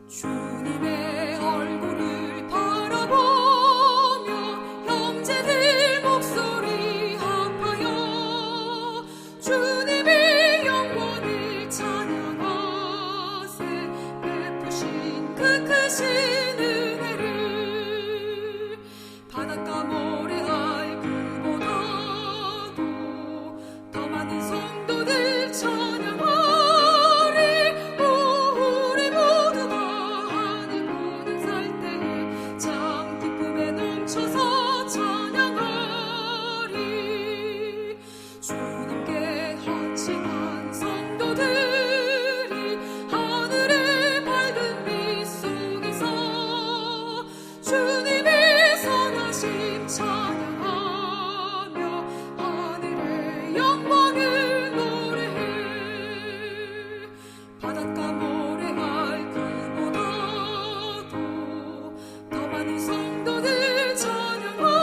주님의 얼굴을 바라보며 형제들 목소리 합하여 주님의 영광을 찬양하세. 베푸신 그 크신 은혜를 바닷가 모래알 그보다도 더 많은 성도들 찬양하세. 주님께 헌신한 성도들이 하늘의 밝은 빛 속에서 주님의 선하심 찬양하며 하늘의 영광을 노래해. 바닷가 모래알 그보다도 더 많은 성도들 찬양하며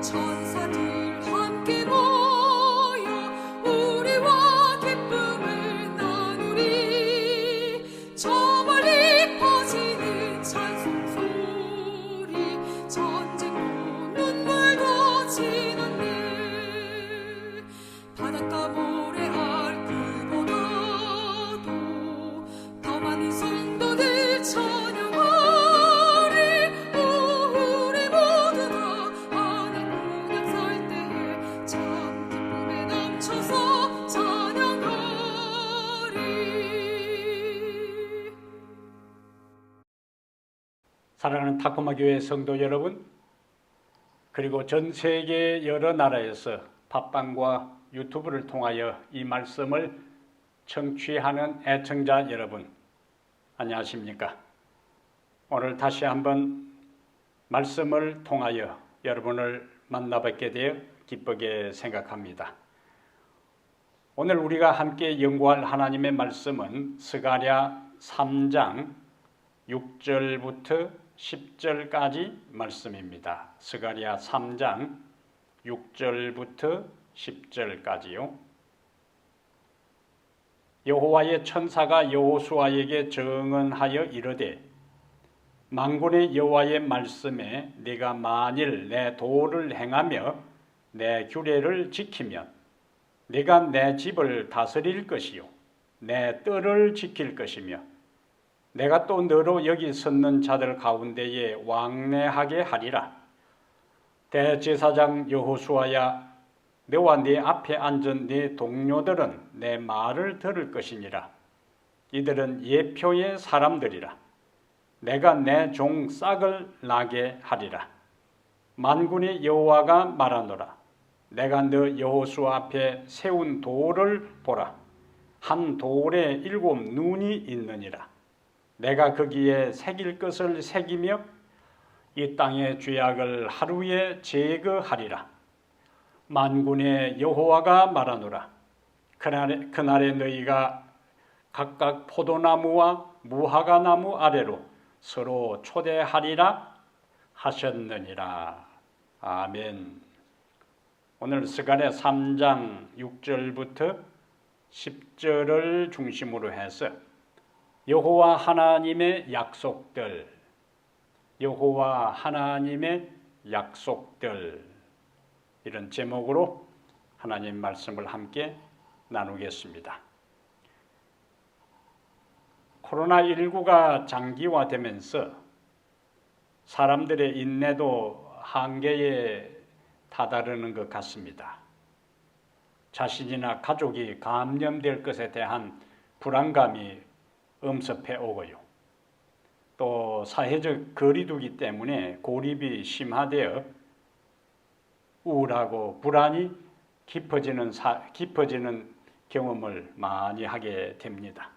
천사들 함께 모여 우리와 기쁨을 나누리. 저 멀리 퍼지는 찬송 소리 전쟁도 눈물도 지났네. 바닷가 모래알 그보다도 더 많은 성도들 찬양하리. 우리 모두 다 참 기쁨에 넘쳐서 찬양하리. 사랑하는 타코마 교회 성도 여러분, 그리고 전 세계 여러 나라에서 팟빵과 유튜브를 통하여 이 말씀을 청취하는 애청자 여러분, 안녕하십니까? 오늘 다시 한번 말씀을 통하여 여러분을 만나뵙게 되어 기쁘게 생각합니다. 오늘 우리가 함께 연구할 하나님의 말씀은 스가랴 3장 6절부터 10절까지 말씀입니다. 스가랴 3장 6절부터 10절까지요. 여호와의 천사가 여호수아에게 증언하여 이르되, 만군의 여호와의 말씀에 네가 만일 내 도를 행하며 내 규례를 지키면 네가 내 집을 다스릴 것이요 내 뜰을 지킬 것이며 내가 또 너로 여기 섰는 자들 가운데에 왕래하게 하리라. 대제사장 여호수아야, 너와 네 앞에 앉은 네 동료들은 내 말을 들을 것이니라. 이들은 예표의 사람들이라. 내가 내 종 싹을 나게 하리라. 만군의 여호와가 말하노라. 내가 너 여호수아 앞에 세운 돌을 보라. 한 돌에 7 눈이 있느니라. 내가 거기에 새길 것을 새기며 이 땅의 죄악을 하루에 제거하리라. 만군의 여호와가 말하노라. 그날에 너희가 각각 포도나무와 무화과나무 아래로 서로 초대하리라 하셨느니라. 아멘. 오늘 스가랴 3장 6절부터 10절을 중심으로 해서 여호와 하나님의 약속들, 여호와 하나님의 약속들, 이런 제목으로 하나님 말씀을 함께 나누겠습니다. 코로나19가 장기화되면서 사람들의 인내도 한계에 다다르는 것 같습니다. 자신이나 가족이 감염될 것에 대한 불안감이 엄습해 오고요. 또 사회적 거리두기 때문에 고립이 심화되어 우울하고 불안이 깊어지는 경험을 많이 하게 됩니다.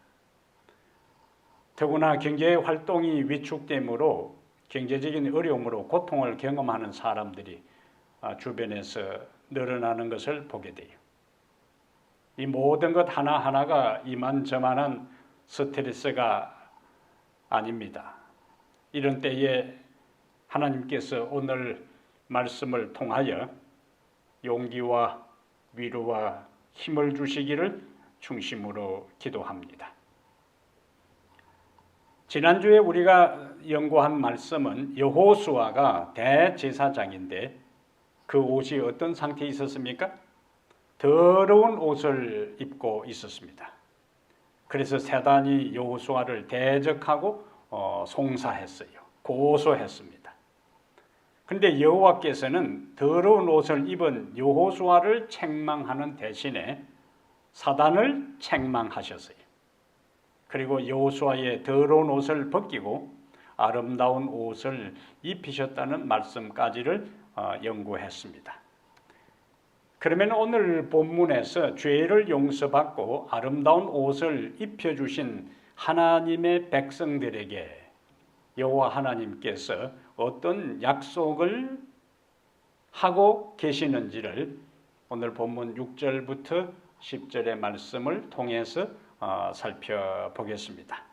더구나 경제 활동이 위축되므로 경제적인 어려움으로 고통을 경험하는 사람들이 주변에서 늘어나는 것을 보게 돼요. 이 모든 것 하나하나가 이만저만한 스트레스가 아닙니다. 이런 때에 하나님께서 오늘 말씀을 통하여 용기와 위로와 힘을 주시기를 중심으로 기도합니다. 지난주에 우리가 연구한 말씀은 여호수아가 대제사장인데 그 옷이 어떤 상태에 있었습니까? 더러운 옷을 입고 있었습니다. 그래서 사단이 여호수아를 대적하고 송사했어요. 고소했습니다. 그런데 여호와께서는 더러운 옷을 입은 여호수아를 책망하는 대신에 사단을 책망하셨어요. 그리고 여호수아의 더러운 옷을 벗기고 아름다운 옷을 입히셨다는 말씀까지를 연구했습니다. 그러면 오늘 본문에서 죄를 용서받고 아름다운 옷을 입혀주신 하나님의 백성들에게 여호와 하나님께서 어떤 약속을 하고 계시는지를 오늘 본문 6절부터 10절의 말씀을 통해서 살펴보겠습니다.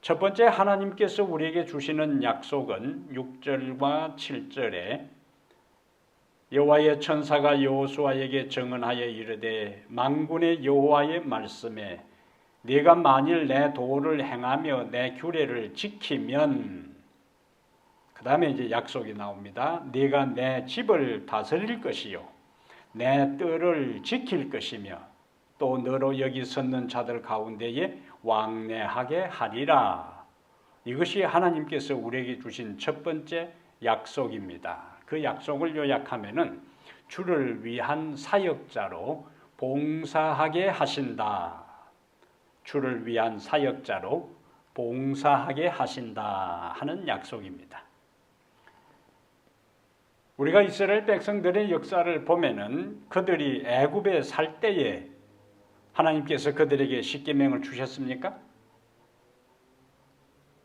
첫 번째, 하나님께서 우리에게 주시는 약속은 6절과 7절에 여호와의 천사가 여호수아에게 증언하여 이르되 만군의 여호와의 말씀에 네가 만일 내 도를 행하며 내 규례를 지키면, 그 다음에 이제 약속이 나옵니다. 네가 내 집을 다스릴 것이요 내 뜰을 지킬 것이며 또 너로 여기 섰는 자들 가운데에 왕래하게 하리라. 이것이 하나님께서 우리에게 주신 첫 번째 약속입니다. 그 약속을 요약하면은 주를 위한 사역자로 봉사하게 하신다. 주를 위한 사역자로 봉사하게 하신다 하는 약속입니다. 우리가 이스라엘 백성들의 역사를 보면은 그들이 애굽에 살 때에 하나님께서 그들에게 십계명을 주셨습니까?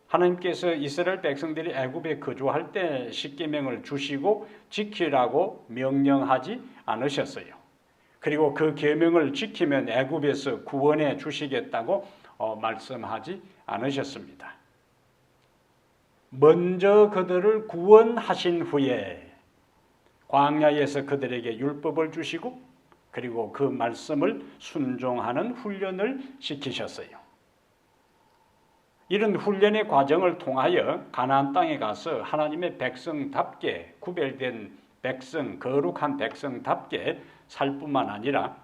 하나님께서 이스라엘 백성들이 애굽에 거주할 때 십계명을 주시고 지키라고 명령하지 않으셨어요. 그리고 그 계명을 지키면 애굽에서 구원해 주시겠다고 말씀하지 않으셨습니다. 먼저 그들을 구원하신 후에 광야에서 그들에게 율법을 주시고 그리고 그 말씀을 순종하는 훈련을 시키셨어요. 이런 훈련의 과정을 통하여 가나안 땅에 가서 하나님의 백성답게 구별된 백성, 거룩한 백성답게 살 뿐만 아니라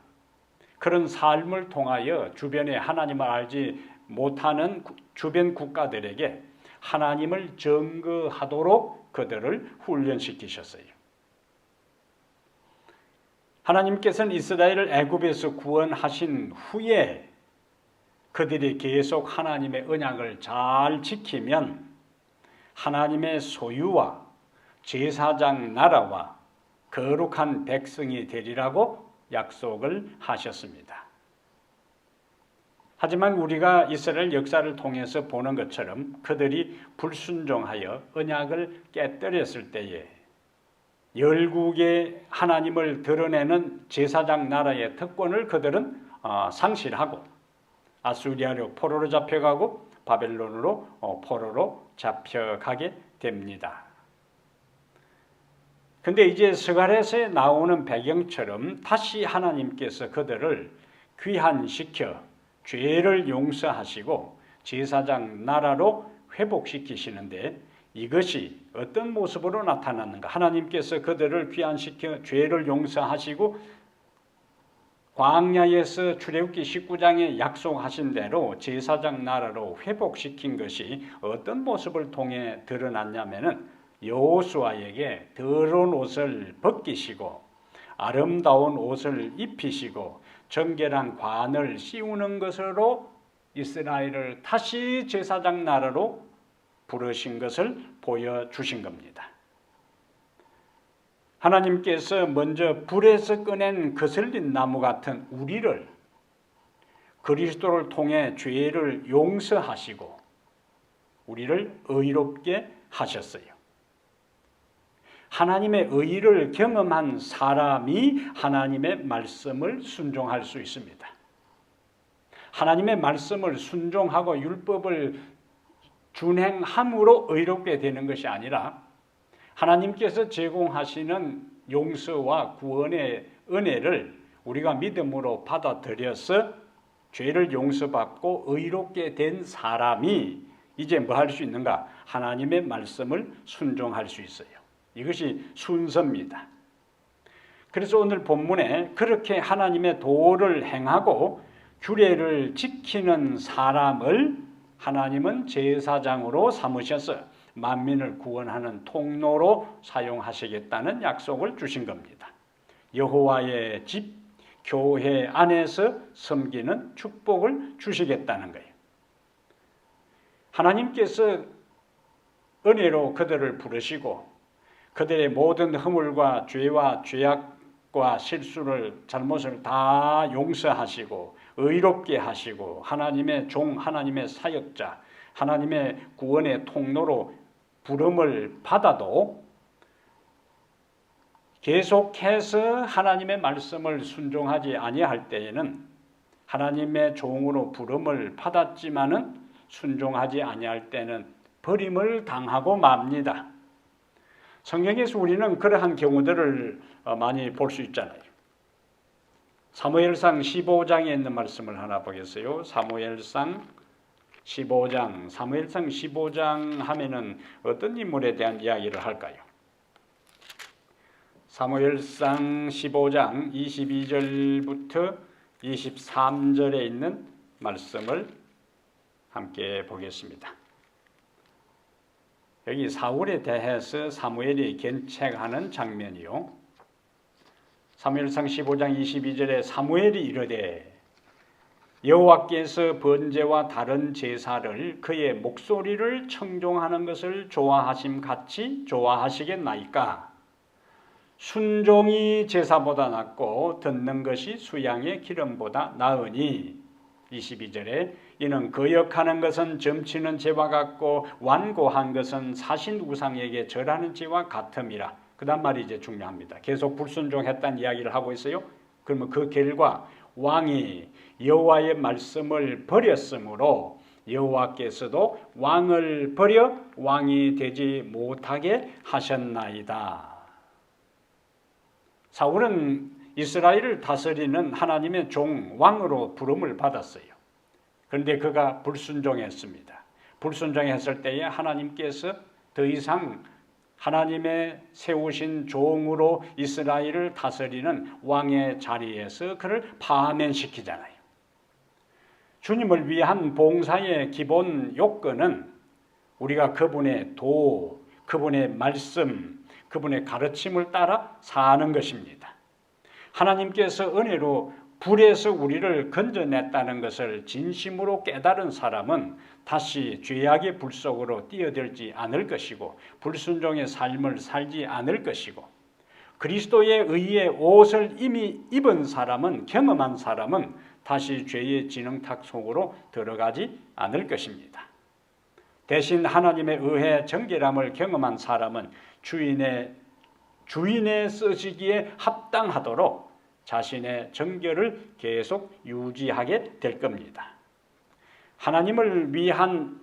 그런 삶을 통하여 주변에 하나님을 알지 못하는 주변 국가들에게 하나님을 증거하도록 그들을 훈련시키셨어요. 하나님께서는 이스라엘을 애굽에서 구원하신 후에 그들이 계속 하나님의 언약을 잘 지키면 하나님의 소유와 제사장 나라와 거룩한 백성이 되리라고 약속을 하셨습니다. 하지만 우리가 이스라엘 역사를 통해서 보는 것처럼 그들이 불순종하여 언약을 깨뜨렸을 때에 열국의 하나님을 드러내는 제사장 나라의 특권을 그들은 상실하고 아수리아로 포로로 잡혀가고 바벨론으로 포로로 잡혀가게 됩니다. 근데 이제 스가랴서에 나오는 배경처럼 다시 하나님께서 그들을 귀환시켜 죄를 용서하시고 제사장 나라로 회복시키시는데 이것이 어떤 모습으로 나타났는가? 하나님께서 그들을 귀환시켜 죄를 용서하시고 광야에서 출애굽기 19장에 약속하신 대로 제사장 나라로 회복시킨 것이 어떤 모습을 통해 드러났냐면은 여호수아에게 더러운 옷을 벗기시고 아름다운 옷을 입히시고 정결한 관을 씌우는 것으로 이스라엘을 다시 제사장 나라로 부르신 것을 보여주신 겁니다. 하나님께서 먼저 불에서 꺼낸 거슬린 나무 같은 우리를 그리스도를 통해 죄를 용서하시고 우리를 의롭게 하셨어요. 하나님의 의를 경험한 사람이 하나님의 말씀을 순종할 수 있습니다. 하나님의 말씀을 순종하고 율법을 준행함으로 의롭게 되는 것이 아니라 하나님께서 제공하시는 용서와 구원의 은혜를 우리가 믿음으로 받아들여서 죄를 용서받고 의롭게 된 사람이 이제 뭐 할 수 있는가? 하나님의 말씀을 순종할 수 있어요. 이것이 순서입니다. 그래서 오늘 본문에 그렇게 하나님의 도를 행하고 규례를 지키는 사람을 하나님은 제사장으로 삼으셔서 만민을 구원하는 통로로 사용하시겠다는 약속을 주신 겁니다. 여호와의 집, 교회 안에서 섬기는 축복을 주시겠다는 거예요. 하나님께서 은혜로 그들을 부르시고 그들의 모든 허물과 죄와 죄악과 실수를 잘못을 다 용서하시고 의롭게 하시고 하나님의 종, 하나님의 사역자, 하나님의 구원의 통로로 부름을 받아도 계속해서 하나님의 말씀을 순종하지 아니할 때에는 하나님의 종으로 부름을 받았지만은 순종하지 아니할 때는 버림을 당하고 맙니다. 성경에서 우리는 그러한 경우들을 많이 볼 수 있잖아요. 사무엘상 15장에 있는 말씀을 하나 보겠어요. 사무엘상 15장 하면은 어떤 인물에 대한 이야기를 할까요? 사무엘상 15장 22절부터 23절에 있는 말씀을 함께 보겠습니다. 여기 사울에 대해서 사무엘이 견책하는 장면이요. 사무엘상 15장 22절에 사무엘이 이르되 여호와께서 번제와 다른 제사를 그의 목소리를 청종하는 것을 좋아하심 같이 좋아하시겠나이까? 순종이 제사보다 낫고 듣는 것이 수양의 기름보다 나으니 22절에 이는 거역하는 것은 점치는 죄와 같고 완고한 것은 사신 우상에게 절하는 죄와 같음이라. 그 다음 말이 이제 중요합니다. 계속 불순종했다는 이야기를 하고 있어요. 그러면 그 결과 왕이 여호와의 말씀을 버렸으므로 여호와께서도 왕을 버려 왕이 되지 못하게 하셨나이다. 사울은 이스라엘을 다스리는 하나님의 종 왕으로 부름을 받았어요. 그런데 그가 불순종했습니다. 불순종했을 때에 하나님께서 더 이상 하나님의 세우신 종으로 이스라엘을 다스리는 왕의 자리에서 그를 파면시키잖아요. 주님을 위한 봉사의 기본 요건은 우리가 그분의 도, 그분의 말씀, 그분의 가르침을 따라 사는 것입니다. 하나님께서 은혜로 불에서 우리를 건져냈다는 것을 진심으로 깨달은 사람은 다시 죄악의 불 속으로 뛰어들지 않을 것이고 불순종의 삶을 살지 않을 것이고 그리스도의 의의 옷을 이미 입은 사람은 경험한 사람은 다시 죄의 진흙탕 속으로 들어가지 않을 것입니다. 대신 하나님의 의의 정결함을 경험한 사람은 주인의 쓰시기에 합당하도록 자신의 정결을 계속 유지하게 될 겁니다. 하나님을 위한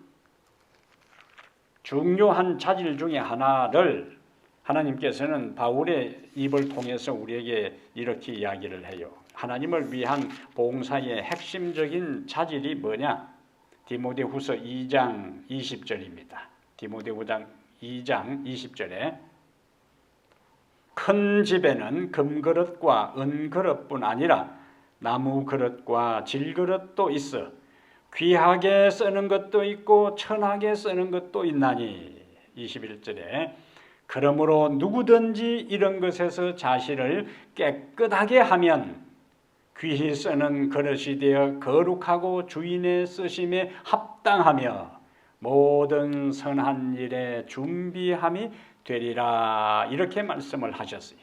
중요한 자질 중에 하나를 하나님께서는 바울의 입을 통해서 우리에게 이렇게 이야기를 해요. 하나님을 위한 봉사의 핵심적인 자질이 뭐냐? 디모데후서 2장 20절입니다. 디모데후서 2장 20절에 큰 집에는 금그릇과 은그릇뿐 아니라 나무 그릇과 질그릇도 있어 귀하게 쓰는 것도 있고 천하게 쓰는 것도 있나니 21절에 그러므로 누구든지 이런 것에서 자신을 깨끗하게 하면 귀히 쓰는 그릇이 되어 거룩하고 주인의 쓰심에 합당하며 모든 선한 일에 준비함이 되리라 이렇게 말씀을 하셨어요.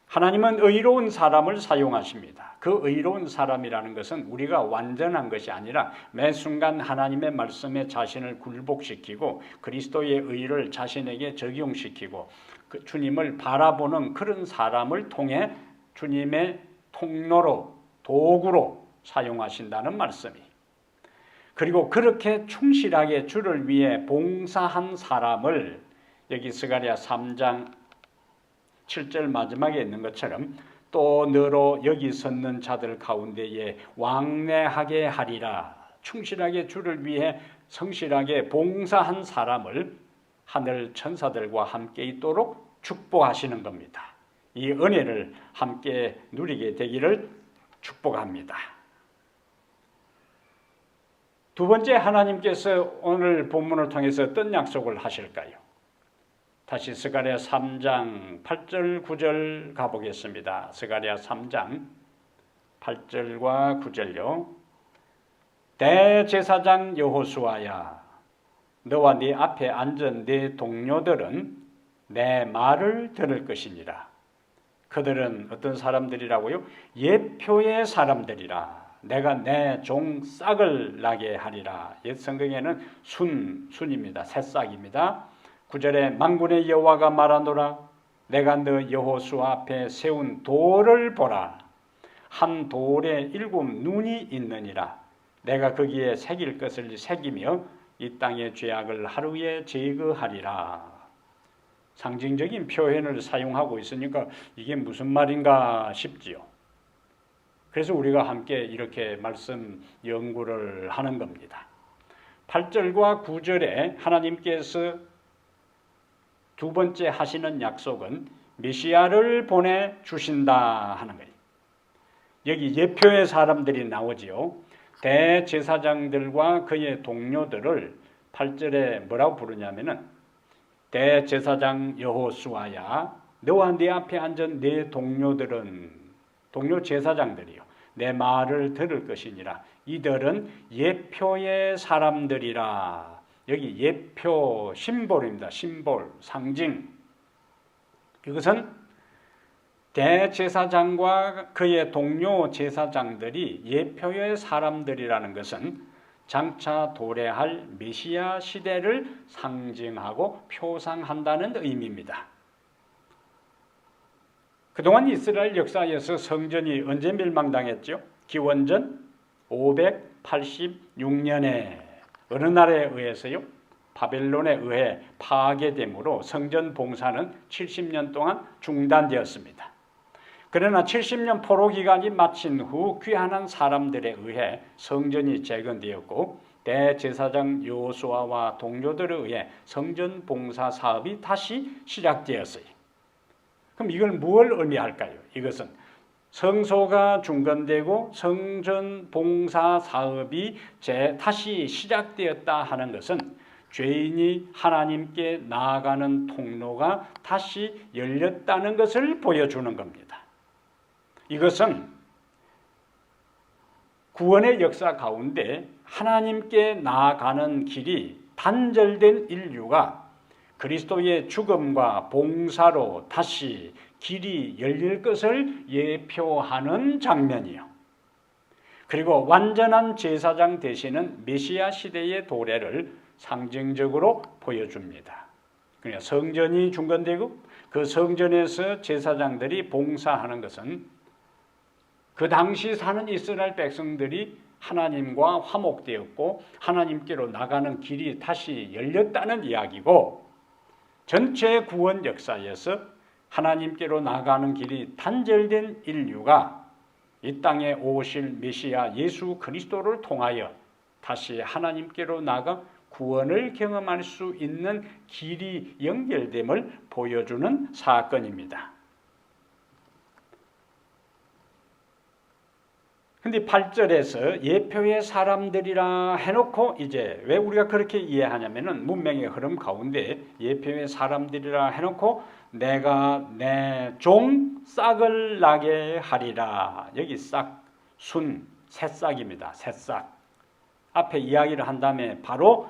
하나님은 의로운 사람을 사용하십니다. 그 의로운 사람이라는 것은 우리가 완전한 것이 아니라 매 순간 하나님의 말씀에 자신을 굴복시키고 그리스도의 의를 자신에게 적용시키고 그 주님을 바라보는 그런 사람을 통해 주님의 통로로 도구로 사용하신다는 말씀이. 그리고 그렇게 충실하게 주를 위해 봉사한 사람을 여기 스가랴 3장 7절 마지막에 있는 것처럼 또 너로 여기 섰는 자들 가운데에 왕래하게 하리라. 충실하게 주를 위해 성실하게 봉사한 사람을 하늘 천사들과 함께 있도록 축복하시는 겁니다. 이 은혜를 함께 누리게 되기를 축복합니다. 두 번째, 하나님께서 오늘 본문을 통해서 어떤 약속을 하실까요? 다시 스가랴 3장 8절 9절 가보겠습니다. 스가랴 3장 8절과 9절요. 대제사장 여호수아야, 너와 네 앞에 앉은 네 동료들은 내 말을 들을 것이니라. 그들은 어떤 사람들이라고요? 예표의 사람들이라. 내가 내 종 싹을 나게 하리라. 옛 성경에는 순입니다. 새싹입니다. 9절에 만군의 여호와가 말하노라. 내가 너 여호수아 앞에 세운 돌을 보라. 한 돌에 7 눈이 있느니라. 내가 거기에 새길 것을 새기며 이 땅의 죄악을 하루에 제거하리라. 상징적인 표현을 사용하고 있으니까 이게 무슨 말인가 싶지요. 그래서 우리가 함께 이렇게 말씀 연구를 하는 겁니다. 8절과 9절에 하나님께서 두 번째 하시는 약속은 메시아를 보내주신다 하는 거예요. 여기 예표의 사람들이 나오지요. 대제사장들과 그의 동료들을 8절에 뭐라고 부르냐면은 대제사장 여호수아야, 너와 네 앞에 앉은 네 동료들은, 동료 제사장들이요, 내 말을 들을 것이니라. 이들은 예표의 사람들이라. 여기 예표, 심볼입니다. 심볼, 상징. 이것은 대제사장과 그의 동료 제사장들이 예표의 사람들이라는 것은 장차 도래할 메시아 시대를 상징하고 표상한다는 의미입니다. 그동안 이스라엘 역사에서 성전이 언제 멸망당했죠? 기원전 586년에 어느 나라에 의해서요? 바벨론에 의해 파괴됨으로 성전 봉사는 70년 동안 중단되었습니다. 그러나 70년 포로 기간이 마친 후 귀환한 사람들에 의해 성전이 재건되었고 대제사장 여호수아와 동료들에 의해 성전 봉사 사업이 다시 시작되었어요. 그럼 이걸 뭘 의미할까요? 이것은 성소가 중건되고 성전 봉사 사업이 다시 시작되었다 하는 것은 죄인이 하나님께 나아가는 통로가 다시 열렸다는 것을 보여주는 겁니다. 이것은 구원의 역사 가운데 하나님께 나아가는 길이 단절된 인류가 그리스도의 죽음과 봉사로 다시 길이 열릴 것을 예표하는 장면이요. 그리고 완전한 제사장 되시는 메시아 시대의 도래를 상징적으로 보여줍니다. 그러니까 성전이 중건되고 그 성전에서 제사장들이 봉사하는 것은 그 당시 사는 이스라엘 백성들이 하나님과 화목되었고 하나님께로 나가는 길이 다시 열렸다는 이야기고, 전체 구원 역사에서 하나님께로 나가는 길이 단절된 인류가 이 땅에 오실 메시아 예수 그리스도를 통하여 다시 하나님께로 나가 구원을 경험할 수 있는 길이 연결됨을 보여주는 사건입니다. 근데 8절에서 예표의 사람들이라 해놓고 이제 왜 우리가 그렇게 이해하냐면은 문명의 흐름 가운데 예표의 사람들이라 해놓고 내가 내 종 싹을 나게 하리라. 여기 싹, 순, 새싹입니다. 새싹. 앞에 이야기를 한 다음에 바로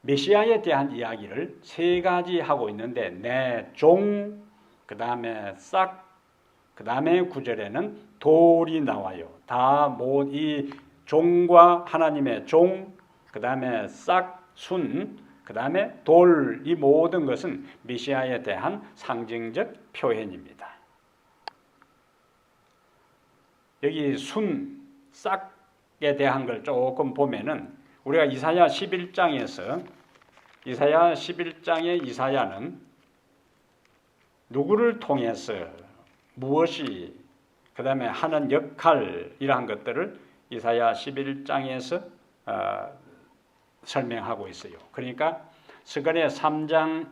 메시아에 대한 이야기를 세 가지 하고 있는데 내 종, 그 다음에 싹, 그 다음에 9절에는 돌이 나와요. 다 이 종과 하나님의 종, 그 다음에 싹, 순, 그 다음에 돌, 이 모든 것은 메시아에 대한 상징적 표현입니다. 여기 순, 싹에 대한 걸 조금 보면은 우리가 이사야 11장에서 이사야 11장의 이사야는 누구를 통해서 무엇이 그 다음에 하는 역할 이러한 것들을 이사야 11장에서 설명하고 있어요. 그러니까 스가랴 3장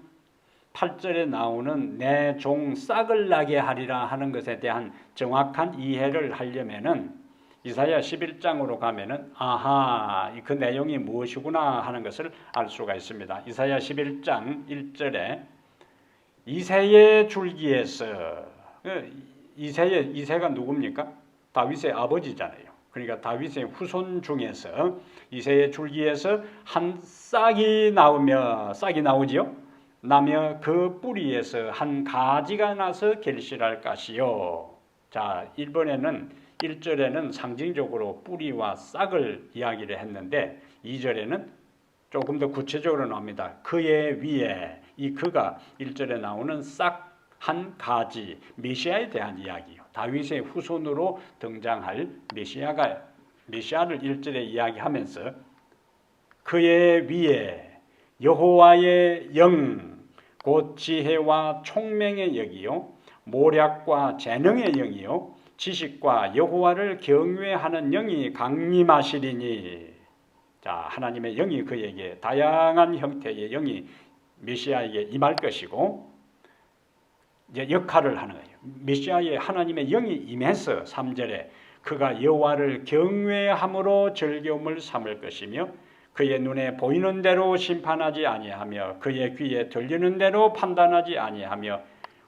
8절에 나오는 내 종 싹을 나게 하리라 하는 것에 대한 정확한 이해를 하려면은 이사야 11장으로 가면은 아하 그 내용이 무엇이구나 하는 것을 알 수가 있습니다. 이사야 11장 1절에 이새의 줄기에서 이새가 누굽니까? 다윗의 아버지잖아요. 그러니까 다윗의 후손 중에서 이새의 줄기에서 한 싹이 나오지요. 나며 그 뿌리에서 한 가지가 나서 결실할 것이요. 자, 1절에는 상징적으로 뿌리와 싹을 이야기를 했는데 2절에는 조금 더 구체적으로 나옵니다. 그의 위에 이 그가 1절에 나오는 싹 한 가지 메시아에 대한 이야기요. 다윗의 후손으로 등장할 메시아를 1절에 이야기하면서 그의 위에 여호와의 영, 곧 지혜와 총명의 영이요 모략과 재능의 영이요 지식과 여호와를 경외하는 영이 강림하시리니. 자, 하나님의 영이 그에게 다양한 형태의 영이 메시아에게 임할 것이고 이제 역할을 하는 거예요. 메시아의 하나님의 영이 임해서 3절에 그가 여호와를 경외함으로 즐거움을 삼을 것이며 그의 눈에 보이는 대로 심판하지 아니하며 그의 귀에 들리는 대로 판단하지 아니하며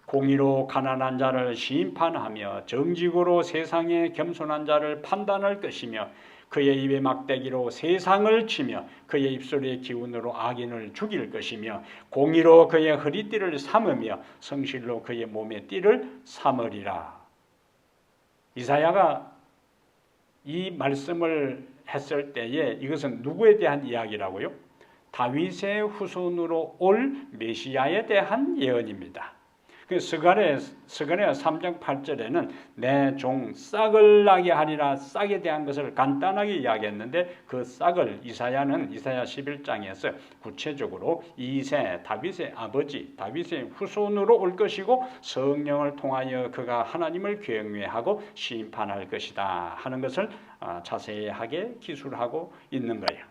공의로 가난한 자를 심판하며 정직으로 세상에 겸손한 자를 판단할 것이며 그의 입의 막대기로 세상을 치며 그의 입술의 기운으로 악인을 죽일 것이며 공의로 그의 허리띠를 삼으며 성실로 그의 몸의 띠를 삼으리라. 이사야가 이 말씀을 했을 때에 이것은 누구에 대한 이야기라고요? 다윗의 후손으로 올 메시아에 대한 예언입니다. 스가랴 3장 8절에는 내 종 싹을 나게 하리라 싹에 대한 것을 간단하게 이야기했는데 그 싹을 이사야는 이사야 11장에서 구체적으로 이새 다윗의 아버지 다윗의 후손으로 올 것이고 성령을 통하여 그가 하나님을 경외하고 심판할 것이다 하는 것을 자세하게 기술하고 있는 거예요.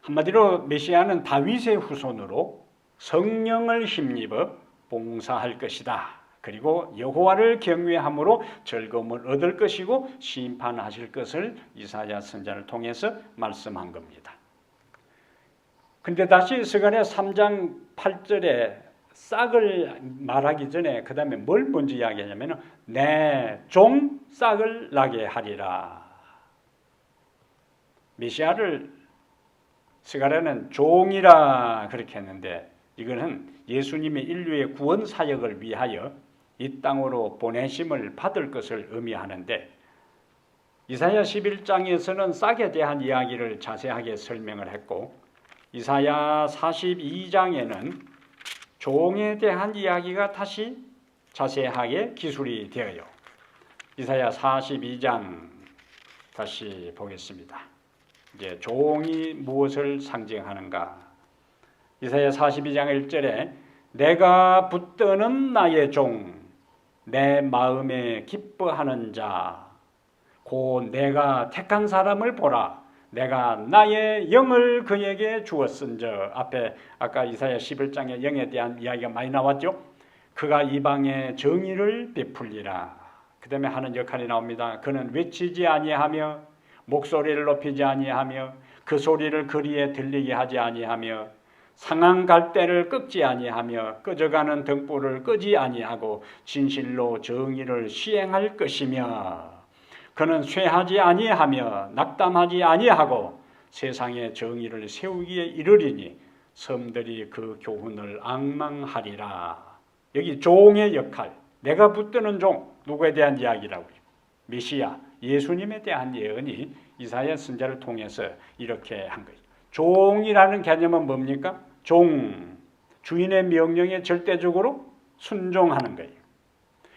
한마디로 메시아는 다윗의 후손으로 성령을 힘입어 봉사할 것이다. 그리고 여호와를 경외함으로 즐거움을 얻을 것이고 심판하실 것을 이사야 선지자를 통해서 말씀한 겁니다. 근데 다시 스가랴 3장 8절에 싹을 말하기 전에 그 다음에 뭘 먼저 이야기하냐면 내 종 싹을 나게 하리라. 메시아를 스가랴는 종이라 그렇게 했는데 이거는 예수님의 인류의 구원 사역을 위하여 이 땅으로 보내심을 받을 것을 의미하는데 이사야 11장에서는 싹에 대한 이야기를 자세하게 설명을 했고 이사야 42장에는 종에 대한 이야기가 다시 자세하게 기술이 되어요. 이사야 42장 다시 보겠습니다. 이제 종이 무엇을 상징하는가? 이사야 42장 1절에 내가 붙드는 나의 종, 내 마음에 기뻐하는 자, 곧 내가 택한 사람을 보라. 내가 나의 영을 그에게 주었은즉. 앞에 아까 이사야 11장의 영에 대한 이야기가 많이 나왔죠. 그가 이방의 정의를 베풀리라. 그 다음에 하는 역할이 나옵니다. 그는 외치지 아니하며 목소리를 높이지 아니하며 그 소리를 거리에 들리게 하지 아니하며 상한 갈대를 꺾지 아니하며 꺼져가는 등불을 끄지 아니하고 진실로 정의를 시행할 것이며 그는 쇠하지 아니하며 낙담하지 아니하고 세상의 정의를 세우기에 이르리니 섬들이 그 교훈을 앙망하리라. 여기 종의 역할, 내가 붙드는 종, 누구에 대한 이야기라고요? 메시아, 예수님에 대한 예언이 이사야 선지자를 통해서 이렇게 한 거예요. 종이라는 개념은 뭡니까? 종, 주인의 명령에 절대적으로 순종하는 거예요.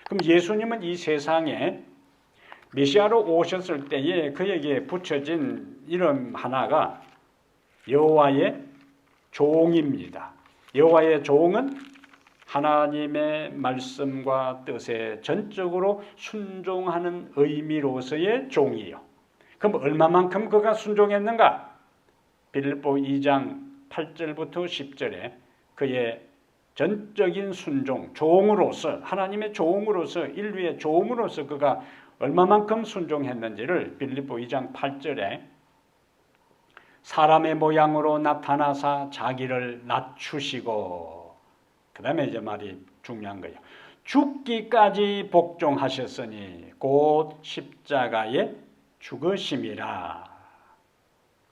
그럼 예수님은 이 세상에 메시아로 오셨을 때에 그에게 붙여진 이름 하나가 여호와의 종입니다. 여호와의 종은 하나님의 말씀과 뜻에 전적으로 순종하는 의미로서의 종이요. 그럼 얼마만큼 그가 순종했는가? 빌립보 2장 8절부터 10절에 그의 전적인 순종, 종으로서, 하나님의 종으로서, 인류의 종으로서 그가 얼마만큼 순종했는지를 빌립보 2장 8절에 사람의 모양으로 나타나사 자기를 낮추시고, 그 다음에 이제 말이 중요한 거예요. 죽기까지 복종하셨으니 곧 십자가에 죽으심이라.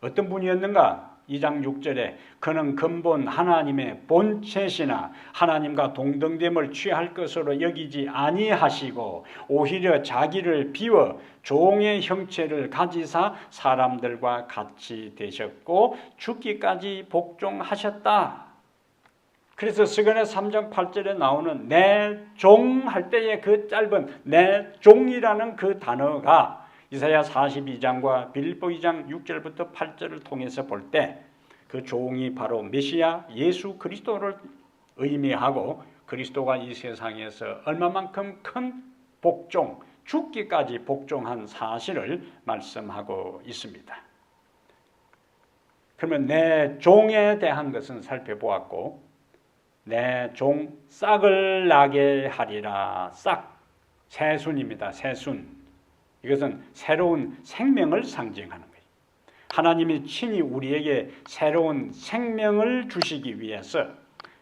어떤 분이었는가? 2장 6절에 그는 근본 하나님의 본체시나 하나님과 동등됨을 취할 것으로 여기지 아니하시고 오히려 자기를 비워 종의 형체를 가지사 사람들과 같이 되셨고 죽기까지 복종하셨다. 그래서 스가랴 3장 8절에 나오는 내 종 할 때의 그 짧은 내 종이라는 그 단어가 이사야 42장과 빌립보 2장 6절부터 8절을 통해서 볼 때 그 종이 바로 메시아 예수 그리스도를 의미하고 그리스도가 이 세상에서 얼마만큼 큰 복종, 죽기까지 복종한 사실을 말씀하고 있습니다. 그러면 내 종에 대한 것은 살펴보았고 내 종 싹을 나게 하리라. 싹, 새순입니다. 새순. 이것은 새로운 생명을 상징하는 거예요. 하나님이 친히 우리에게 새로운 생명을 주시기 위해서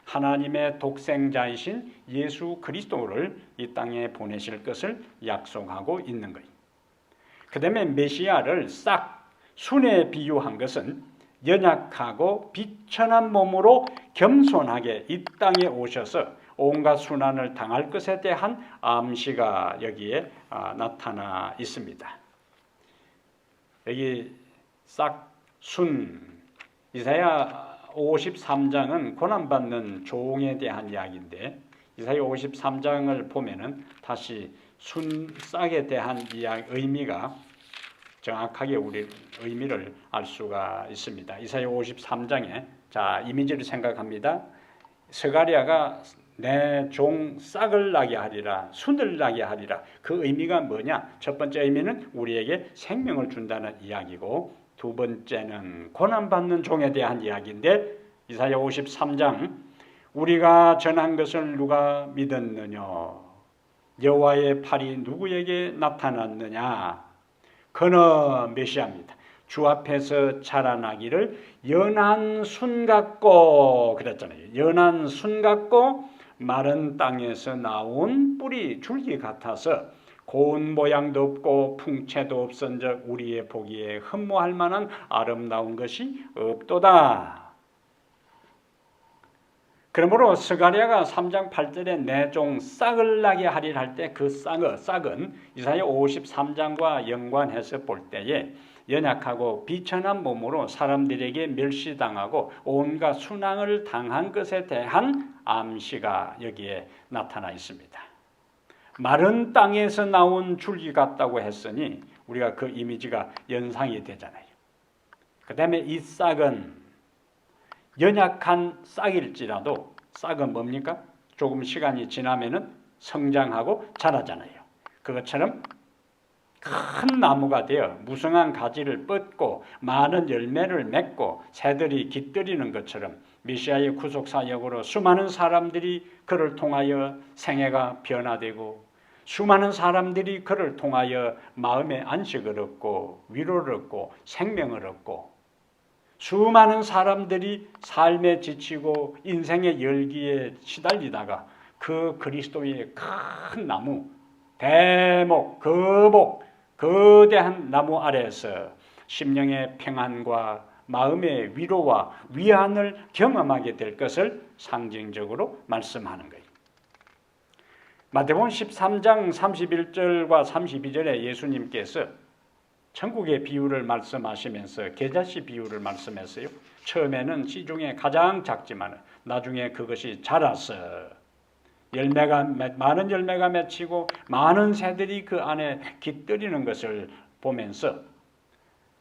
하나님의 독생자이신 예수 그리스도를 이 땅에 보내실 것을 약속하고 있는 거예요. 그 다음에 메시아를 싹, 순에 비유한 것은 연약하고 비천한 몸으로 겸손하게 이 땅에 오셔서 온갖 순환을 당할 것에 대한 암시가 여기에 나타나 있습니다. 여기 싹, 순, 이사야 53장은 고난받는 종에 대한 이야기인데 이사야 53장을 보면은 다시 순, 싹에 대한 의미가 정확하게 우리 의미를 알 수가 있습니다. 이사야 53장에 자 이미지를 생각합니다. 스가랴가 내 종 싹을 나게 하리라, 순을 나게 하리라. 그 의미가 뭐냐? 첫 번째 의미는 우리에게 생명을 준다는 이야기고 두 번째는 고난받는 종에 대한 이야기인데 이사야 53장 우리가 전한 것을 누가 믿었느냐? 여호와의 팔이 누구에게 나타났느냐? 그는 메시아입니다. 주 앞에서 자라나기를 연한 순 같고 그랬잖아요. 연한 순 같고 마른 땅에서 나온 뿌리 줄기 같아서 고운 모양도 없고 풍채도 없은즉 우리의 보기에 흠모할 만한 아름다운 것이 없도다. 그러므로 스가랴가 3장 8절에 내 종 싹을 나게 하리라 할 때 그 싹은 이사야 53장과 연관해서 볼 때에 연약하고 비천한 몸으로 사람들에게 멸시당하고 온갖 순항을 당한 것에 대한 암시가 여기에 나타나 있습니다. 마른 땅에서 나온 줄기 같다고 했으니 우리가 그 이미지가 연상이 되잖아요. 그 다음에 이 싹은 연약한 싹일지라도 싹은 뭡니까? 조금 시간이 지나면은 성장하고 자라잖아요. 그것처럼 큰 나무가 되어 무성한 가지를 뻗고 많은 열매를 맺고 새들이 깃들이는 것처럼 메시아의 구속 사역으로 수많은 사람들이 그를 통하여 생애가 변화되고 수많은 사람들이 그를 통하여 마음의 안식을 얻고 위로를 얻고 생명을 얻고 수많은 사람들이 삶에 지치고 인생의 열기에 시달리다가 그 그리스도의 큰 나무, 대목, 거목, 거대한 나무 아래에서 심령의 평안과 마음의 위로와 위안을 경험하게 될 것을 상징적으로 말씀하는 거예요. 마태복음 13장 31절과 32절에 예수님께서 천국의 비유를 말씀하시면서 겨자씨 비유를 말씀했어요. 처음에는 씨 중에 가장 작지만 나중에 그것이 자라서 많은 열매가 맺히고 많은 새들이 그 안에 깃들이는 것을 보면서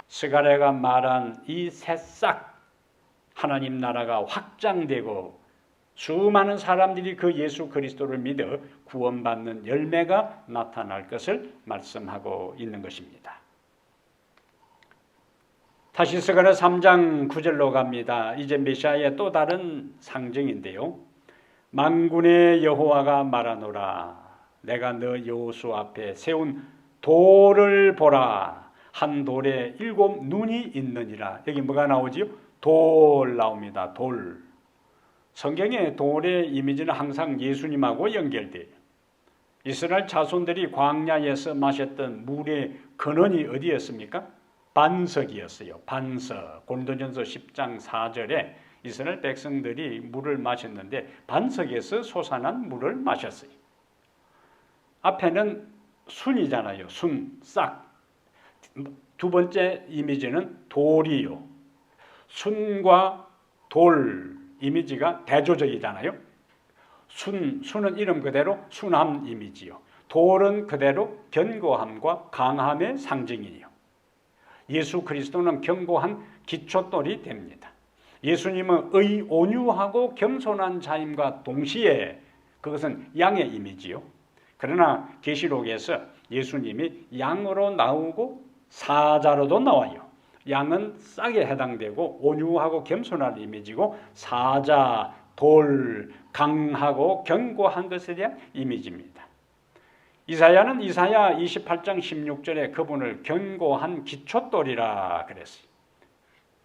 스가랴가 말한 이 새싹 하나님 나라가 확장되고 수많은 사람들이 그 예수 그리스도를 믿어 구원받는 열매가 나타날 것을 말씀하고 있는 것입니다. 다시 스가랴 3장 9절로 갑니다. 이제 메시아의 또 다른 상징인데요. 만군의 여호와가 말하노라. 내가 너 여호수 앞에 세운 돌을 보라. 한 돌에 7 눈이 있느니라. 여기 뭐가 나오지요? 돌 나옵니다. 돌. 성경의 돌의 이미지는 항상 예수님하고 연결돼요. 이스라엘 자손들이 광야에서 마셨던 물의 근원이 어디였습니까? 반석이었어요. 반석. 고린도전서 10장 4절에 이스라엘 백성들이 물을 마셨는데 반석에서 솟아난 물을 마셨어요. 앞에는 순이잖아요. 순, 싹. 두 번째 이미지는 돌이요. 순과 돌 이미지가 대조적이잖아요. 순은 이름 그대로 순함 이미지요. 돌은 그대로 견고함과 강함의 상징이에요. 예수 그리스도는 견고한 기초돌이 됩니다. 예수님은 온유하고 겸손한 자임과 동시에 그것은 양의 이미지요. 그러나 계시록에서 예수님이 양으로 나오고 사자로도 나와요. 양은 싹에 해당되고 온유하고 겸손한 이미지고 사자, 돌, 강하고 견고한 것에 대한 이미지입니다. 이사야는 이사야 28장 16절에 그분을 견고한 기초돌이라 그랬어요.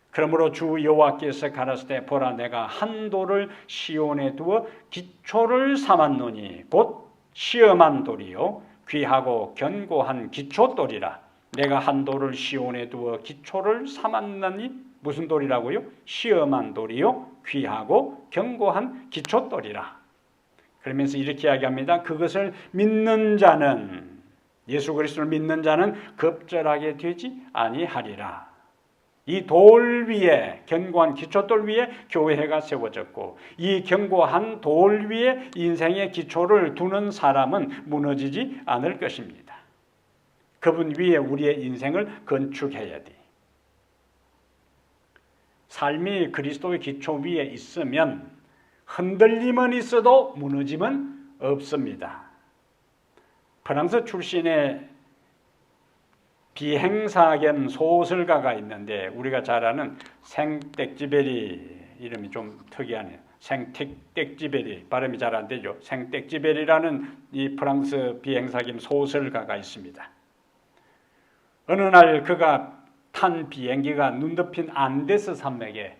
그러므로 주 여호와께서 가라사대 보라 내가 한 돌을 시온에 두어 기초를 삼았노니 곧 시험한 돌이요 귀하고 견고한 기초돌이라. 내가 한 돌을 시온에 두어 기초를 삼았나니 무슨 돌이라고요? 시험한 돌이요 귀하고 견고한 기초돌이라. 그러면서 이렇게 이야기합니다. 그것을 믿는 자는 예수 그리스도를 믿는 자는 겁절하게 되지 아니하리라. 이 돌 위에 견고한 기초돌 위에 교회가 세워졌고 이 견고한 돌 위에 인생의 기초를 두는 사람은 무너지지 않을 것입니다. 그분 위에 우리의 인생을 건축해야 돼. 삶이 그리스도의 기초 위에 있으면 흔들림은 있어도 무너짐은 없습니다. 프랑스 출신의 비행사 겸 소설가가 있는데 우리가 잘 아는 생텍쥐베리 이름이 좀 특이하네요. 생텍쥐베리 발음이 잘 안 되죠. 생텍쥐베리라는 이 프랑스 비행사 겸 소설가가 있습니다. 어느 날 그가 탄 비행기가 눈 덮인 안데스 산맥에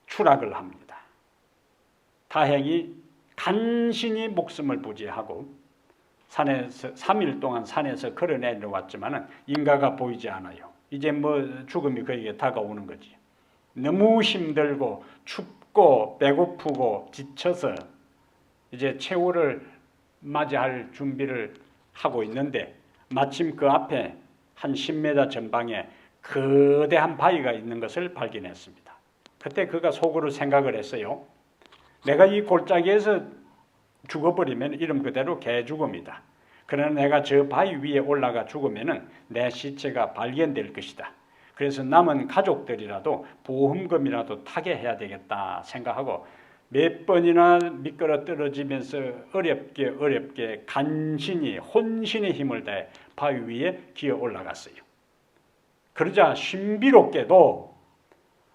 추락을 합니다. 다행히 간신히 목숨을 부지하고 산에서 3일 동안 산에서 걸어 내려왔지만은 인가가 보이지 않아요. 이제 뭐 죽음이 그에게 다가오는 거지. 너무 힘들고 춥고 배고프고 지쳐서 이제 최후를 맞이할 준비를 하고 있는데 마침 그 앞에 한 10m 전방에 거대한 바위가 있는 것을 발견했습니다. 그때 그가 속으로 생각을 했어요. 내가 이 골짜기에서 죽어버리면 이름 그대로 개죽음이다. 그러나 내가 저 바위 위에 올라가 죽으면 내 시체가 발견될 것이다. 그래서 남은 가족들이라도 보험금이라도 타게 해야 되겠다 생각하고 몇 번이나 미끄러 떨어지면서 어렵게 간신히 혼신의 힘을 다해 바위 위에 기어 올라갔어요. 그러자 신비롭게도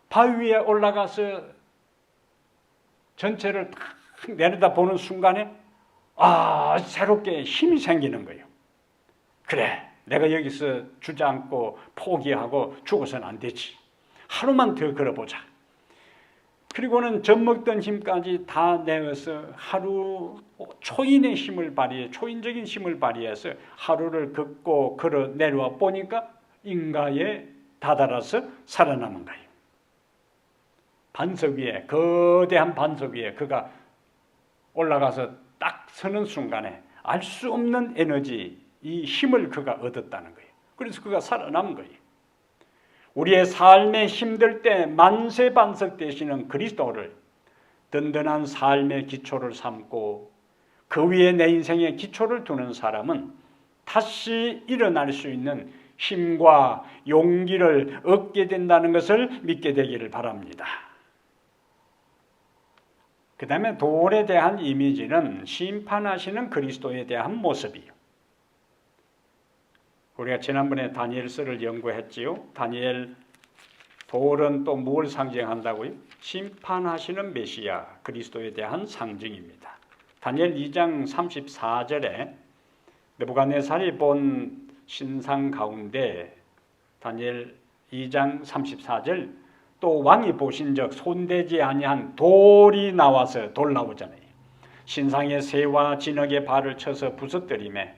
바위 위에 올라가서 전체를 탁 내려다보는 순간에 새롭게 힘이 생기는 거예요. 그래, 내가 여기서 주저앉고 포기하고 죽어서는 안 되지. 하루만 더 걸어보자. 그리고는 젖먹던 힘까지 다 내어서 하루 초인의 힘을 발휘해, 초인적인 힘을 발휘해서 하루를 걷고 걸어 내려와 보니까 인가에 다다라서 살아남은 거예요. 반석 위에, 거대한 반석 위에 그가 올라가서 딱 서는 순간에 알 수 없는 에너지, 이 힘을 그가 얻었다는 거예요. 그래서 그가 살아남은 거예요. 우리의 삶에 힘들 때 만세 반석 되시는 그리스도를 든든한 삶의 기초를 삼고 그 위에 내 인생의 기초를 두는 사람은 다시 일어날 수 있는 힘과 용기를 얻게 된다는 것을 믿게 되기를 바랍니다. 그 다음에 돌에 대한 이미지는 심판하시는 그리스도에 대한 모습이에요. 우리가 지난번에 다니엘서를 연구했지요. 다니엘 돌은 또 무엇을 상징한다고요? 심판하시는 메시아 그리스도에 대한 상징입니다. 다니엘 2장 34절에 느부갓네살이 본 신상 가운데 다니엘 2장 34절 또 왕이 보신 적 손대지 아니한 돌이 나와서 돌 나오잖아요. 신상의 새와 진흙의 발을 쳐서 부서뜨리매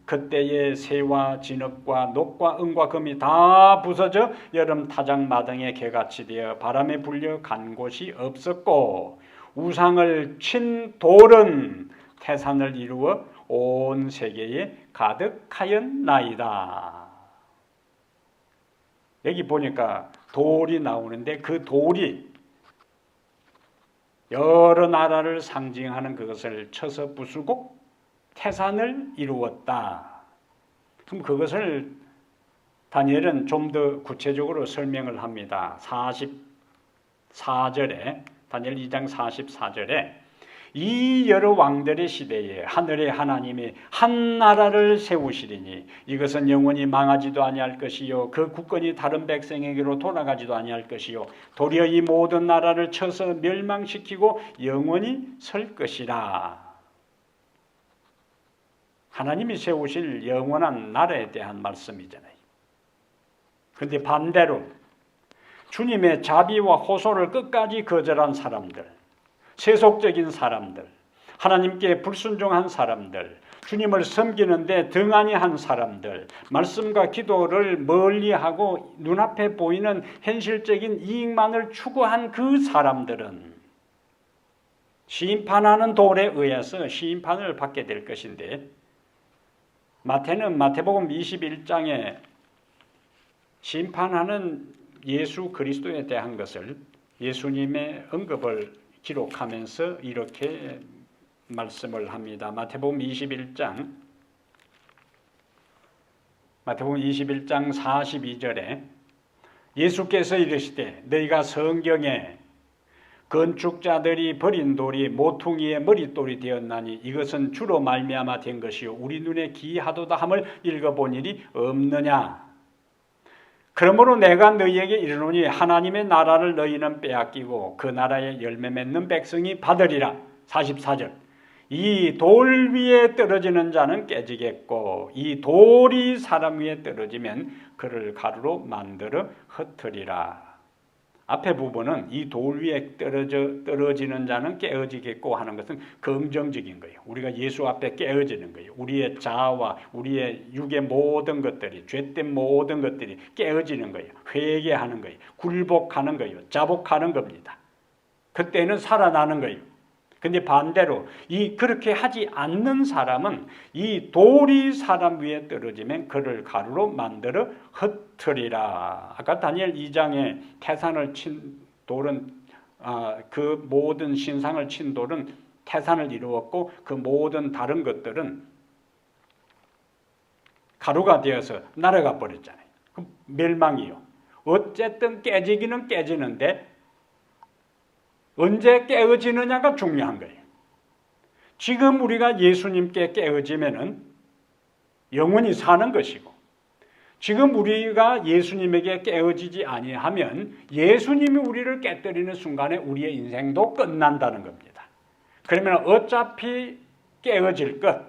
그때의 새와 진흙과 녹과 은과 금이 다 부서져 여름 타작 마당에 개같이 되어 바람에 불려 간 곳이 없었고 우상을 친 돌은 태산을 이루어 온 세계에 가득하였나이다. 여기 보니까 돌이 나오는데 그 돌이 여러 나라를 상징하는 그것을 쳐서 부수고 태산을 이루었다. 그럼 그것을 다니엘은 좀 더 구체적으로 설명을 합니다. 44절에 다니엘 2장 44절에 이 여러 왕들의 시대에 하늘의 하나님이 한 나라를 세우시리니 이것은 영원히 망하지도 아니할 것이요 그 국권이 다른 백성에게로 돌아가지도 아니할 것이요 도리어 이 모든 나라를 쳐서 멸망시키고 영원히 설 것이라. 하나님이 세우실 영원한 나라에 대한 말씀이잖아요. 그런데 반대로 주님의 자비와 호소를 끝까지 거절한 사람들, 세속적인 사람들, 하나님께 불순종한 사람들, 주님을 섬기는데 등한히 한 사람들, 말씀과 기도를 멀리하고 눈앞에 보이는 현실적인 이익만을 추구한 그 사람들은 심판하는 돌에 의해서 심판을 받게 될 것인데 마태는 마태복음 21장에 심판하는 예수 그리스도에 대한 것을 예수님의 언급을 기록하면서 이렇게 말씀을 합니다. 마태복음 21장 42절에 예수께서 이르시되 너희가 성경에 건축자들이 버린 돌이 모퉁이의 머릿돌이 되었나니 이것은 주로 말미암아 된 것이요 우리 눈에 기이하도다 함을 읽어보니리 없느냐. 그러므로 내가 너희에게 이르노니 하나님의 나라를 너희는 빼앗기고 그 나라에 열매 맺는 백성이 받으리라. 44절 이 돌 위에 떨어지는 자는 깨지겠고 이 돌이 사람 위에 떨어지면 그를 가루로 만들어 흩으리라. 앞에 부분은 이 돌 위에 떨어지는 자는 깨어지겠고 하는 것은 긍정적인 거예요. 우리가 예수 앞에 깨어지는 거예요. 우리의 자아와 우리의 육의 모든 것들이 죄된 모든 것들이 깨어지는 거예요. 회개하는 거예요. 굴복하는 거예요. 자복하는 겁니다. 그때는 살아나는 거예요. 근데 반대로 그렇게 하지 않는 사람은 이 돌이 사람 위에 떨어지면 그를 가루로 만들어 흩으리라. 아까 다니엘 2장에 태산을 친 돌은 그 모든 신상을 친 돌은 태산을 이루었고 그 모든 다른 것들은 가루가 되어서 날아가 버렸잖아요. 그럼 멸망이요. 어쨌든 깨지기는 깨지는데 언제 깨어지느냐가 중요한 거예요. 지금 우리가 예수님께 깨어지면은 영원히 사는 것이고, 지금 우리가 예수님에게 깨어지지 아니하면 예수님이 우리를 깨뜨리는 순간에 우리의 인생도 끝난다는 겁니다. 그러면 어차피 깨어질 것,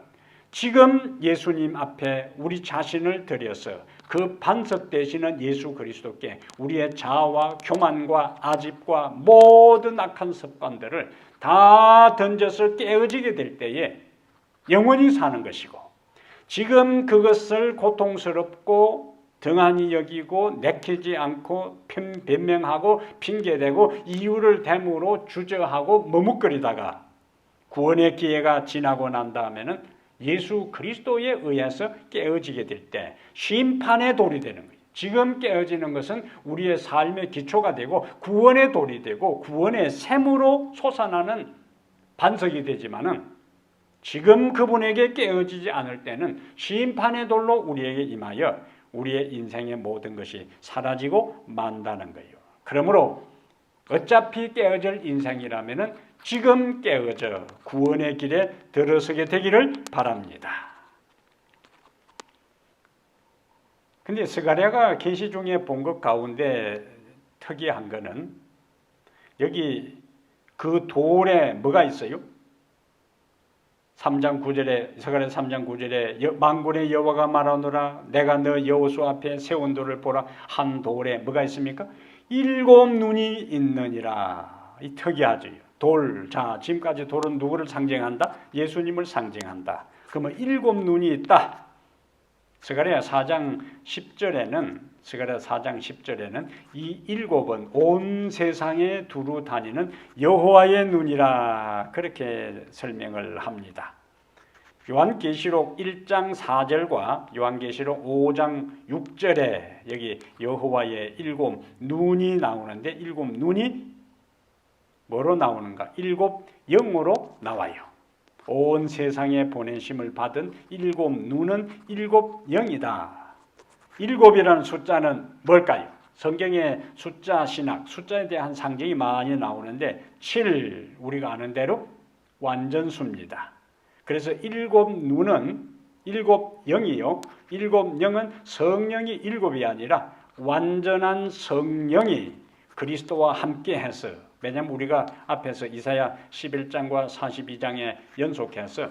지금 예수님 앞에 우리 자신을 드려서 그 반석 되시는 예수 그리스도께 우리의 자아와 교만과 아집과 모든 악한 습관들을 다 던져서 깨어지게 될 때에 영원히 사는 것이고, 지금 그것을 고통스럽고 등한히 여기고 내키지 않고 변명하고 핑계대고 이유를 대므로 주저하고 머뭇거리다가 구원의 기회가 지나고 난 다음에는 예수 그리스도에 의해서 깨어지게 될 때 심판의 돌이 되는 거예요. 지금 깨어지는 것은 우리의 삶의 기초가 되고 구원의 돌이 되고 구원의 샘으로 솟아나는 반석이 되지만은, 지금 그분에게 깨어지지 않을 때는 심판의 돌로 우리에게 임하여 우리의 인생의 모든 것이 사라지고 만다는 거예요. 그러므로 어차피 깨어질 인생이라면은 지금 깨어져 구원의 길에 들어서게 되기를 바랍니다. 근데 스가랴가 계시 중에 본 것 가운데 특이한 거는 여기 그 돌에 뭐가 있어요? 3장 9절에, 스가랴 3장 9절에 만군의 여호와가 말하노라, 내가 너 여호수 앞에 세운 돌을 보라. 한 돌에 뭐가 있습니까? 7 눈이 있느니라. 이 특이하죠. 돌, 자, 지금까지 돌은 누구를 상징한다? 예수님을 상징한다. 그러면 7 눈이 있다. 스가랴 4장 10절에는 이 7은 온 세상에 두루 다니는 여호와의 눈이라 그렇게 설명을 합니다. 요한계시록 1장 4절과 요한계시록 5장 6절에 여기 여호와의 7 눈이 나오는데, 7 눈이 뭐로 나오는가? 7 영으로 나와요. 온 세상에 보내심을 받은 7 눈은 7 영이다. 7이라는 숫자는 뭘까요? 성경의 숫자 신학, 숫자에 대한 상징이 많이 나오는데 7, 우리가 아는 대로 완전수입니다. 그래서 7 눈은 7 영이요. 7 영은 성령이 7이 아니라 완전한 성령이 그리스도와 함께해서, 왜냐하면 우리가 앞에서 이사야 11장과 42장에 연속해서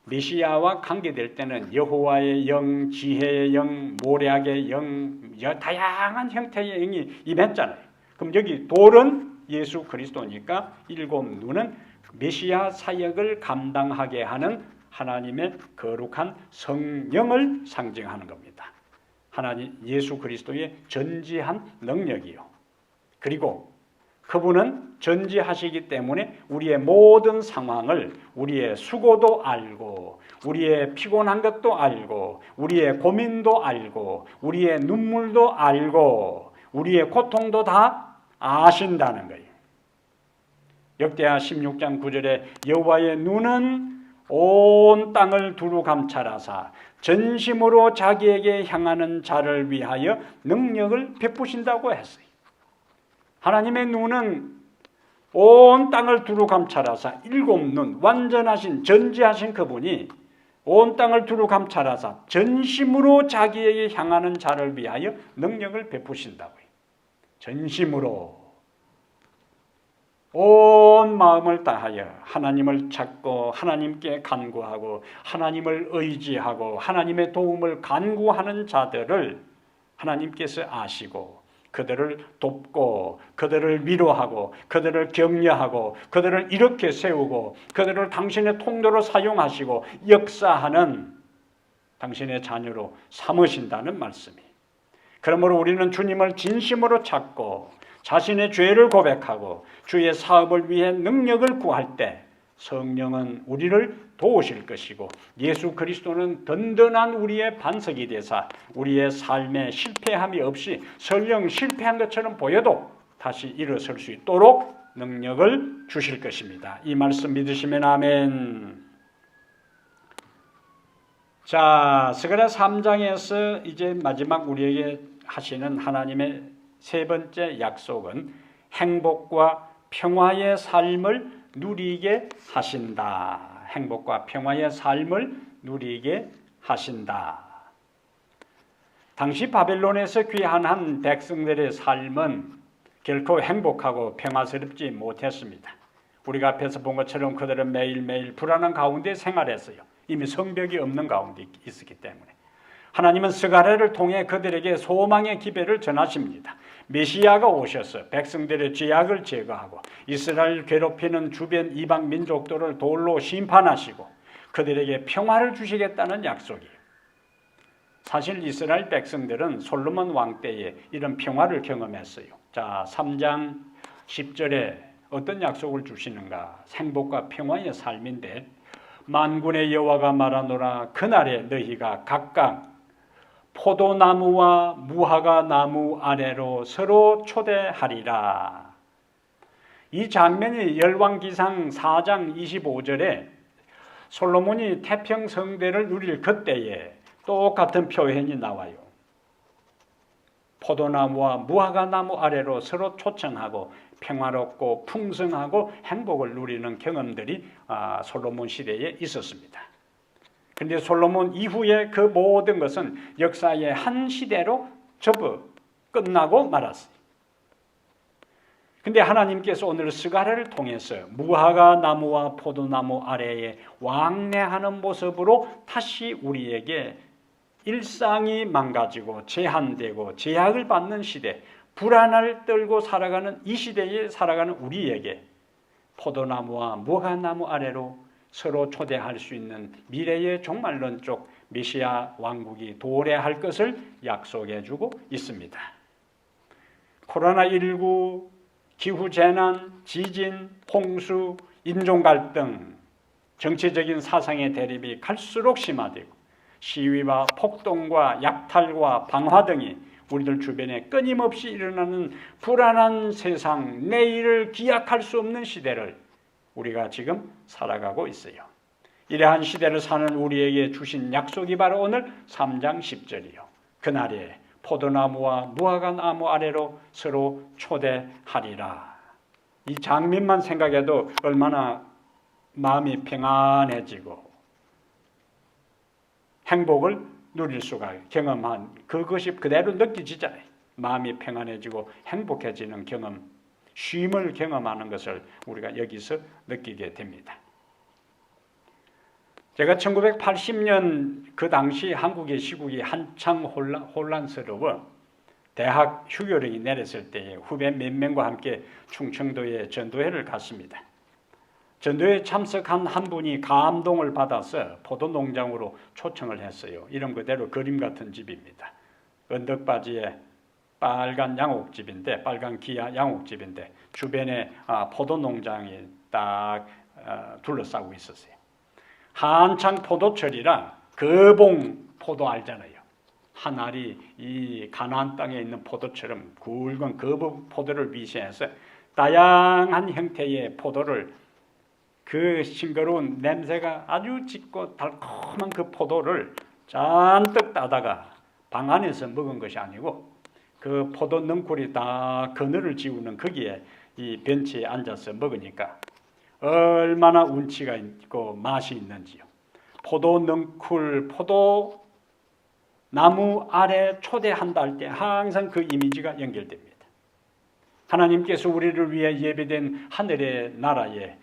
메시아와 관계될 때는 여호와의 영, 지혜의 영, 모략의 영, 다양한 형태의 영이 임했잖아요. 그럼 여기 돌은 예수 그리스도니까 7 눈은 메시아 사역을 감당하게 하는 하나님의 거룩한 성령을 상징하는 겁니다. 하나님 예수 그리스도의 전지한 능력이요. 그리고 그분은 전지하시기 때문에 우리의 모든 상황을, 우리의 수고도 알고, 우리의 피곤한 것도 알고, 우리의 고민도 알고, 우리의 눈물도 알고, 우리의 고통도 다 아신다는 거예요. 역대하 16장 9절에 여호와의 눈은 온 땅을 두루 감찰하사 전심으로 자기에게 향하는 자를 위하여 능력을 베푸신다고 했어요. 하나님의 눈은 온 땅을 두루 감찰하사 7 눈, 완전하신 전지하신 그분이 온 땅을 두루 감찰하사 전심으로 자기에게 향하는 자를 위하여 능력을 베푸신다고요. 전심으로 온 마음을 다하여 하나님을 찾고 하나님께 간구하고 하나님을 의지하고 하나님의 도움을 간구하는 자들을 하나님께서 아시고 그들을 돕고 그들을 위로하고 그들을 격려하고 그들을 이렇게 세우고 그들을 당신의 통로로 사용하시고 역사하는 당신의 자녀로 삼으신다는 말씀이에요. 그러므로 우리는 주님을 진심으로 찾고 자신의 죄를 고백하고 주의 사업을 위해 능력을 구할 때 성령은 우리를 도우실 것이고 예수 그리스도는 든든한 우리의 반석이 되사 우리의 삶에 실패함이 없이 설령 실패한 것처럼 보여도 다시 일어설 수 있도록 능력을 주실 것입니다. 이 말씀 믿으시면 아멘. 자, 스가랴 3장에서 이제 마지막 우리에게 하시는 하나님의 세 번째 약속은 행복과 평화의 삶을 누리게 하신다. 행복과 평화의 삶을 누리게 하신다. 당시 바벨론에서 귀환한 백성들의 삶은 결코 행복하고 평화스럽지 못했습니다. 우리가 앞에서 본 것처럼 그들은 매일매일 불안한 가운데 생활했어요. 이미 성벽이 없는 가운데 있었기 때문에. 하나님은 스가랴를 통해 그들에게 소망의 기배를 전하십니다. 메시아가 오셔서 백성들의 죄악을 제거하고 이스라엘 괴롭히는 주변 이방 민족들을 돌로 심판하시고 그들에게 평화를 주시겠다는 약속이에요. 사실 이스라엘 백성들은 솔로몬 왕 때에 이런 평화를 경험했어요. 자, 3장 10절에 어떤 약속을 주시는가? 행복과 평화의 삶인데 만군의 여호와가 말하노라 그날에 너희가 각각 포도나무와 무화과 나무 아래로 서로 초대하리라. 이 장면이 열왕기상 4장 25절에 솔로몬이 태평성대를 누릴 그때에 똑같은 표현이 나와요. 포도나무와 무화과 나무 아래로 서로 초청하고 평화롭고 풍성하고 행복을 누리는 경험들이 솔로몬 시대에 있었습니다. 그런데 솔로몬 이후에 그 모든 것은 역사의 한 시대로 접어 끝나고 말았어요. 근데 하나님께서 오늘 스가랴를 통해서 무화과 나무와 포도나무 아래에 왕래하는 모습으로 다시 우리에게 일상이 망가지고 제한되고 제약을 받는 시대, 불안을 떨고 살아가는 이 시대에 살아가는 우리에게 포도나무와 무화과나무 아래로 서로 초대할 수 있는 미래의 종말론적 메시아 왕국이 도래할 것을 약속해주고 있습니다. 코로나19, 기후재난, 지진, 홍수, 인종갈등, 정치적인 사상의 대립이 갈수록 심화되고 시위와 폭동과 약탈과 방화 등이 우리들 주변에 끊임없이 일어나는 불안한 세상, 내일을 기약할 수 없는 시대를 우리가 지금 살아가고 있어요. 이러한 시대를 사는 우리에게 주신 약속이 바로 오늘 3장 10절이요. 그날에 포도나무와 무화과나무 아래로 서로 초대하리라. 이 장면만 생각해도 얼마나 마음이 평안해지고 행복을 누릴 수가 경험한 그것이 그대로 느껴지잖아요. 마음이 평안해지고 행복해지는 경험, 쉼을 경험하는 것을 우리가 여기서 느끼게 됩니다. 제가 1980년 그 당시 한국의 시국이 한창 혼란스러워 대학 휴교령이 내렸을 때에 후배 몇 명과 함께 충청도에 전도회를 갔습니다. 전도회에 참석한 한 분이 감동을 받아서 포도농장으로 초청을 했어요. 이름 그대로 그림 같은 집입니다. 언덕바지에 빨간 양옥집인데, 빨간 기아 양옥집인데 주변에 포도농장이 딱 둘러싸고 있었어요. 한창 포도철이라 거봉 포도 알잖아요. 한 알이 이 가나안 땅에 있는 포도처럼 굵은 거봉 포도를 비시해서 다양한 형태의 포도를 그 싱거로운 냄새가 아주 짙고 달콤한 그 포도를 잔뜩 따다가 방 안에서 먹은 것이 아니고 그 포도 능쿨이 다 그늘을 지우는 거기에 이 벤치에 앉아서 먹으니까 얼마나 운치가 있고 맛이 있는지요. 포도 능쿨, 포도 나무 아래 초대한다 할 때 항상 그 이미지가 연결됩니다. 하나님께서 우리를 위해 예배된 하늘의 나라에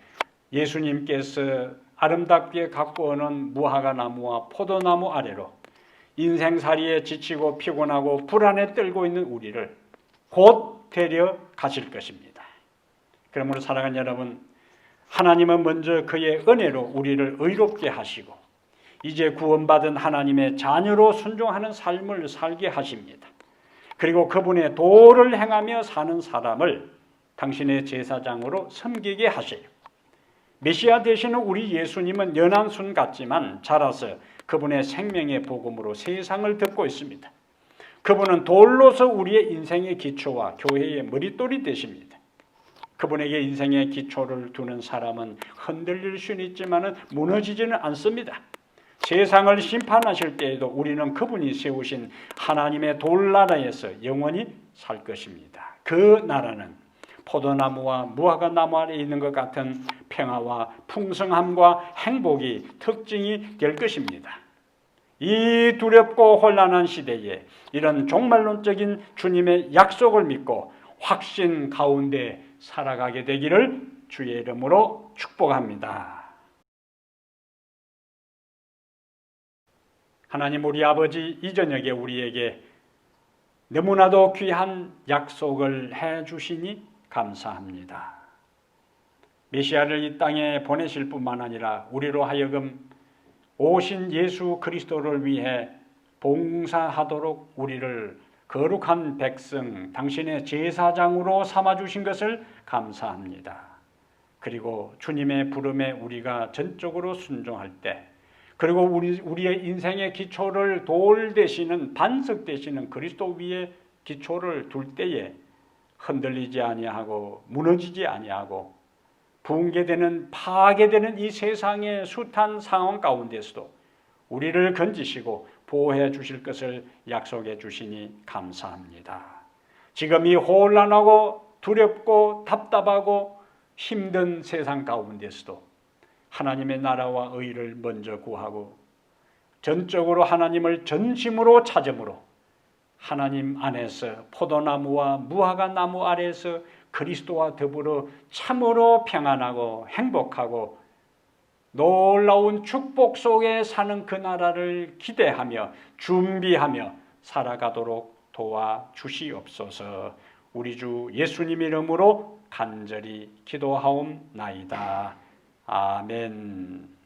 예수님께서 아름답게 갖고 오는 무화과 나무와 포도나무 아래로 인생살이에 지치고 피곤하고 불안에 떨고 있는 우리를 곧 데려가실 것입니다. 그러므로 사랑하는 여러분, 하나님은 먼저 그의 은혜로 우리를 의롭게 하시고 이제 구원받은 하나님의 자녀로 순종하는 삶을 살게 하십니다. 그리고 그분의 도를 행하며 사는 사람을 당신의 제사장으로 섬기게 하세요. 메시아 되시는 우리 예수님은 연한순 같지만 자라서 그분의 생명의 복음으로 세상을 듣고 있습니다. 그분은 돌로서 우리의 인생의 기초와 교회의 머릿돌이 되십니다. 그분에게 인생의 기초를 두는 사람은 흔들릴 수는 있지만 무너지지는 않습니다. 세상을 심판하실 때에도 우리는 그분이 세우신 하나님의 돌나라에서 영원히 살 것입니다. 그 나라는 포도나무와 무화과나무 아래 있는 것 같은 평화와 풍성함과 행복이 특징이 될 것입니다. 이 두렵고 혼란한 시대에 이런 종말론적인 주님의 약속을 믿고 확신 가운데 살아가게 되기를 주의 이름으로 축복합니다. 하나님 우리 아버지, 이 저녁에 우리에게 너무나도 귀한 약속을 해주시니 감사합니다. 메시아를 이 땅에 보내실 뿐만 아니라 우리로 하여금 오신 예수 그리스도를 위해 봉사하도록 우리를 거룩한 백성, 당신의 제사장으로 삼아주신 것을 감사합니다. 그리고 주님의 부름에 우리가 전적으로 순종할 때, 그리고 우리의 인생의 기초를 돌 되시는, 반석 되시는 그리스도 위에 기초를 둘 때에 흔들리지 아니하고 무너지지 아니하고 붕괴되는, 파괴되는 이 세상의 숱한 상황 가운데서도 우리를 건지시고 보호해 주실 것을 약속해 주시니 감사합니다. 지금 이 혼란하고 두렵고 답답하고 힘든 세상 가운데서도 하나님의 나라와 의를 먼저 구하고 전적으로 하나님을 전심으로 찾음으로 하나님 안에서 포도나무와 무화과 나무 아래에서 그리스도와 더불어 참으로 평안하고 행복하고 놀라운 축복 속에 사는 그 나라를 기대하며 준비하며 살아가도록 도와주시옵소서. 우리 주 예수님 이름으로 간절히 기도하옵나이다. 아멘.